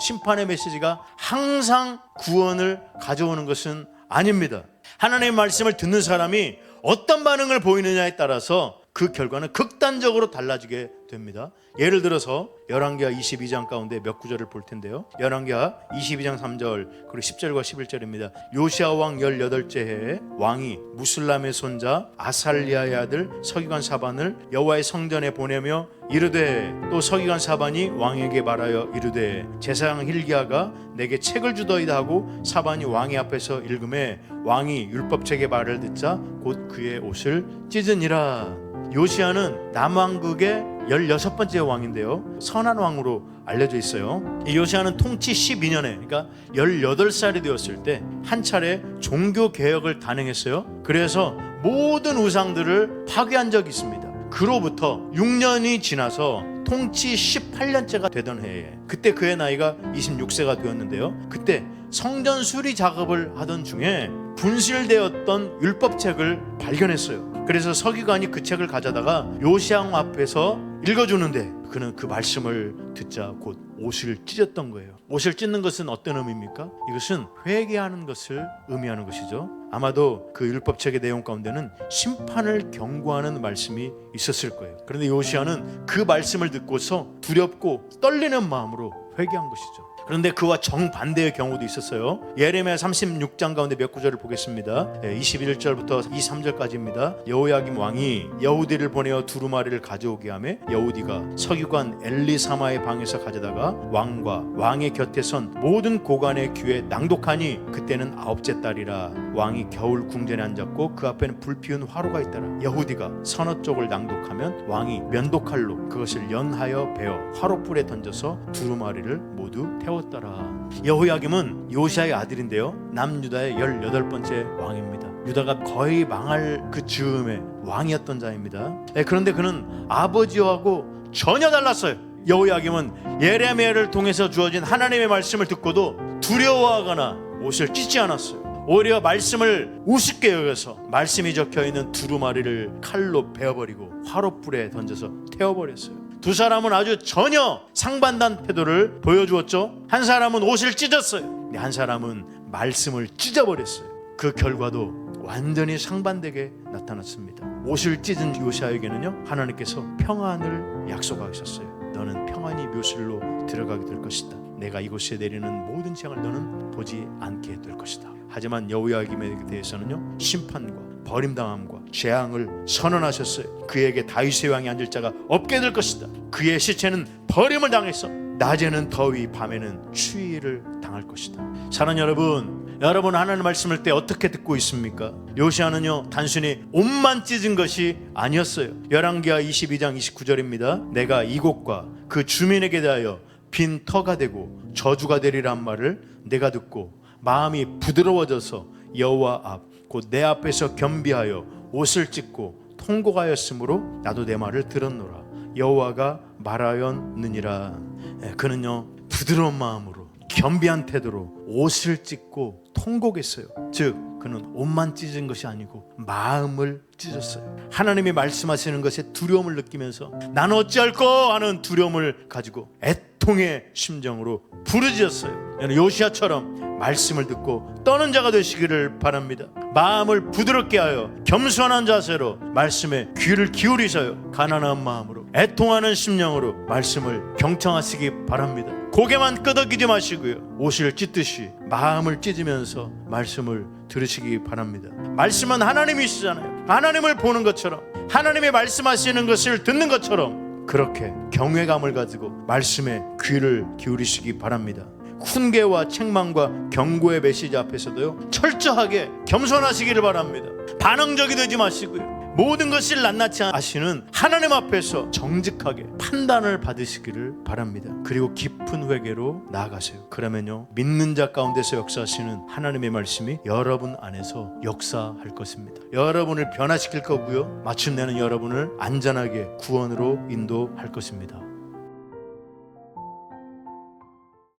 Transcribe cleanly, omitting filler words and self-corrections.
심판의 메시지가 항상 구원을 가져오는 것은 아닙니다. 하나님의 말씀을 듣는 사람이 어떤 반응을 보이느냐에 따라서 그 결과는 극단적으로 달라지게 됩니다. 예를 들어서 열왕기하 22장 가운데 몇 구절을 볼 텐데요. 열왕기하 22장 3절 그리고 10절과 11절입니다. 요시야 왕 18째 해에 왕이 무슬람의 손자 아살리아의 아들 서기관 사반을 여호와의 성전에 보내며 이르되, 또 서기관 사반이 왕에게 말하여 이르되, 제사장 hil기야가 내게 책을 주더이다 하고 사반이 왕의 앞에서 읽음에 왕이 율법책의 말을 듣자 곧 그의 옷을 찢으니라. 요시야는 남왕국의 16번째 왕인데요, 선한 왕으로 알려져 있어요. 이 요시야는 통치 12년에, 그러니까 18살이 되었을 때 한 차례 종교 개혁을 단행했어요. 그래서 모든 우상들을 파괴한 적이 있습니다. 그로부터 6년이 지나서 통치 18년째가 되던 해에, 그때 그의 나이가 26세가 되었는데요, 그때 성전 수리 작업을 하던 중에 분실되었던 율법책을 발견했어요. 그래서 서기관이 그 책을 가져다가 요시야 왕 앞에서 읽어주는데 그는 그 말씀을 듣자 곧 옷을 찢었던 거예요. 옷을 찢는 것은 어떤 의미입니까? 이것은 회개하는 것을 의미하는 것이죠. 아마도 그 율법책의 내용 가운데는 심판을 경고하는 말씀이 있었을 거예요. 그런데 요시야는 그 말씀을 듣고서 두렵고 떨리는 마음으로 회개한 것이죠. 그런데 그와 정반대의 경우도 있었어요. 예레미야 36장 가운데 몇 구절을 보겠습니다. 21절부터 23절까지입니다. 여호야김 왕이 여우디를 보내어 두루마리를 가져오게 하며 여우디가 서기관 엘리사마의 방에서 가져다가 왕과 왕의 곁에 선 모든 고관의 귀에 낭독하니 그때는 9째 달이라. 왕이 겨울 궁전에 앉았고 그 앞에는 불피운 화로가 있더라. 여우디가 서너 쪽을 낭독하면 왕이 면도칼로 그것을 연하여 베어 화로불에 던져서 두루마리를 모두 태웠더라. 여호야김은 요시야의 아들인데요, 남유다의 18번째 왕입니다. 유다가 거의 망할 그 즈음에 왕이었던 자입니다. 그런데 그는 아버지하고 전혀 달랐어요. 여호야김은 예레미야를 통해서 주어진 하나님의 말씀을 듣고도 두려워하거나 옷을 찢지 않았어요. 오히려 말씀을 우습게 여겨서 말씀이 적혀있는 두루마리를 칼로 베어버리고 화롯불에 던져서 태워버렸어요. 두 사람은 아주 전혀 상반된 태도를 보여주었죠. 한 사람은 옷을 찢었어요. 한 사람은 말씀을 찢어버렸어요. 그 결과도 완전히 상반되게 나타났습니다. 옷을 찢은 요시야에게는요, 하나님께서 평안을 약속하셨어요. 너는 평안히 묘실로 들어가게 될 것이다. 내가 이곳에 내리는 모든 재앙을 너는 보지 않게 될 것이다. 하지만 여호야김에 대해서는요, 심판과 버림당함과 재앙을 선언하셨어요. 그에게 다윗의 왕이 앉을 자가 없게 될 것이다. 그의 시체는 버림을 당해서 낮에는 더위 밤에는 추위를 당할 것이다. 사랑하는 여러분 하나님의 말씀을 때 어떻게 듣고 있습니까? 요시야는요, 단순히 옷만 찢은 것이 아니었어요. 열왕기하 22장 29절입니다. 내가 이곳과 그 주민에게 대하여 빈 터가 되고 저주가 되리란 말을 내가 듣고 마음이 부드러워져서 여호와 앞 곧 내 앞에서 겸비하여 옷을 찢고 통곡하였으므로 나도 내 말을 들었노라. 여호와가 말하였느니라. 그는요, 부드러운 마음으로 겸비한 태도로 옷을 찢고 통곡했어요. 즉 그는 옷만 찢은 것이 아니고 마음을 찢었어요. 하나님이 말씀하시는 것에 두려움을 느끼면서 나는 어찌할꼬 하는 두려움을 가지고 애통의 심정으로 부르짖었어요. 요시야처럼 말씀을 듣고 떠는 자가 되시기를 바랍니다. 마음을 부드럽게 하여 겸손한 자세로 말씀에 귀를 기울이셔요. 가난한 마음으로 애통하는 심령으로 말씀을 경청하시기 바랍니다. 고개만 끄덕이지 마시고요, 옷을 찢듯이 마음을 찢으면서 말씀을 들으시기 바랍니다. 말씀은 하나님이시잖아요. 하나님을 보는 것처럼, 하나님의 말씀하시는 것을 듣는 것처럼 그렇게 경외감을 가지고 말씀에 귀를 기울이시기 바랍니다. 훈계와 책망과 경고의 메시지 앞에서도요, 철저하게 겸손하시기를 바랍니다. 반응적이 되지 마시고요, 모든 것을 낱낱이 아시는 하나님 앞에서 정직하게 판단을 받으시기를 바랍니다. 그리고 깊은 회개로 나아가세요. 그러면요, 믿는 자 가운데서 역사하시는 하나님의 말씀이 여러분 안에서 역사할 것입니다. 여러분을 변화시킬 거고요, 마침내는 여러분을 안전하게 구원으로 인도할 것입니다.